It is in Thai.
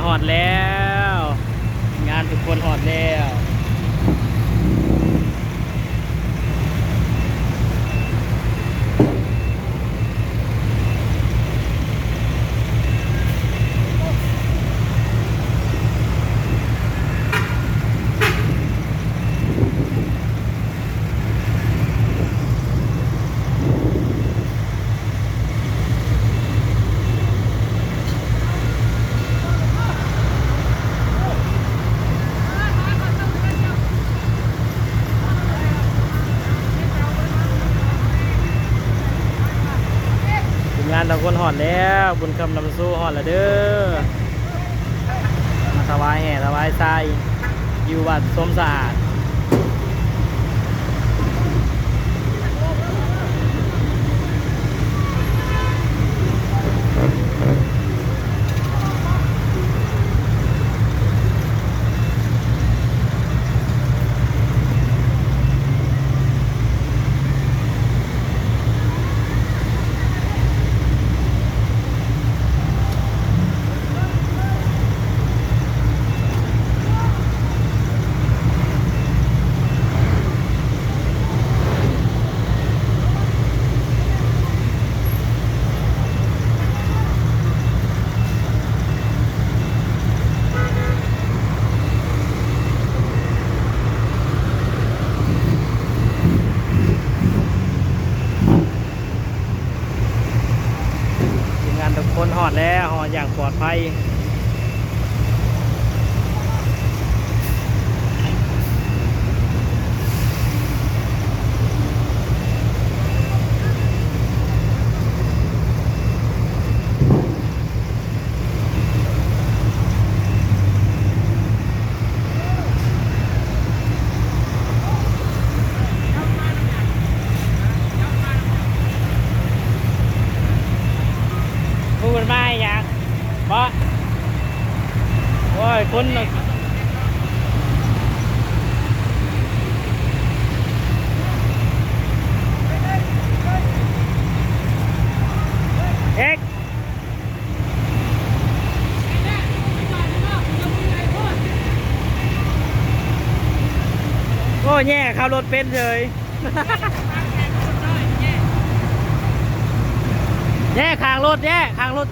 หอดแล้วงานทุกคนหอดแล้วงานทุกคนหอดแล้วบุญคำนำสู้หอดแล้วเด้อมาถวายแห่ถวายทรายอยู่วัดสมสะอาดงานทุกคนหอดแล้วหอดอย่างปลอดภัยพูดไม่อยากบ่โอ้ยคุณเอ็กโอ้แย่ขับรถเป็นเลยแย่ข้างรถแย่ข้างรถ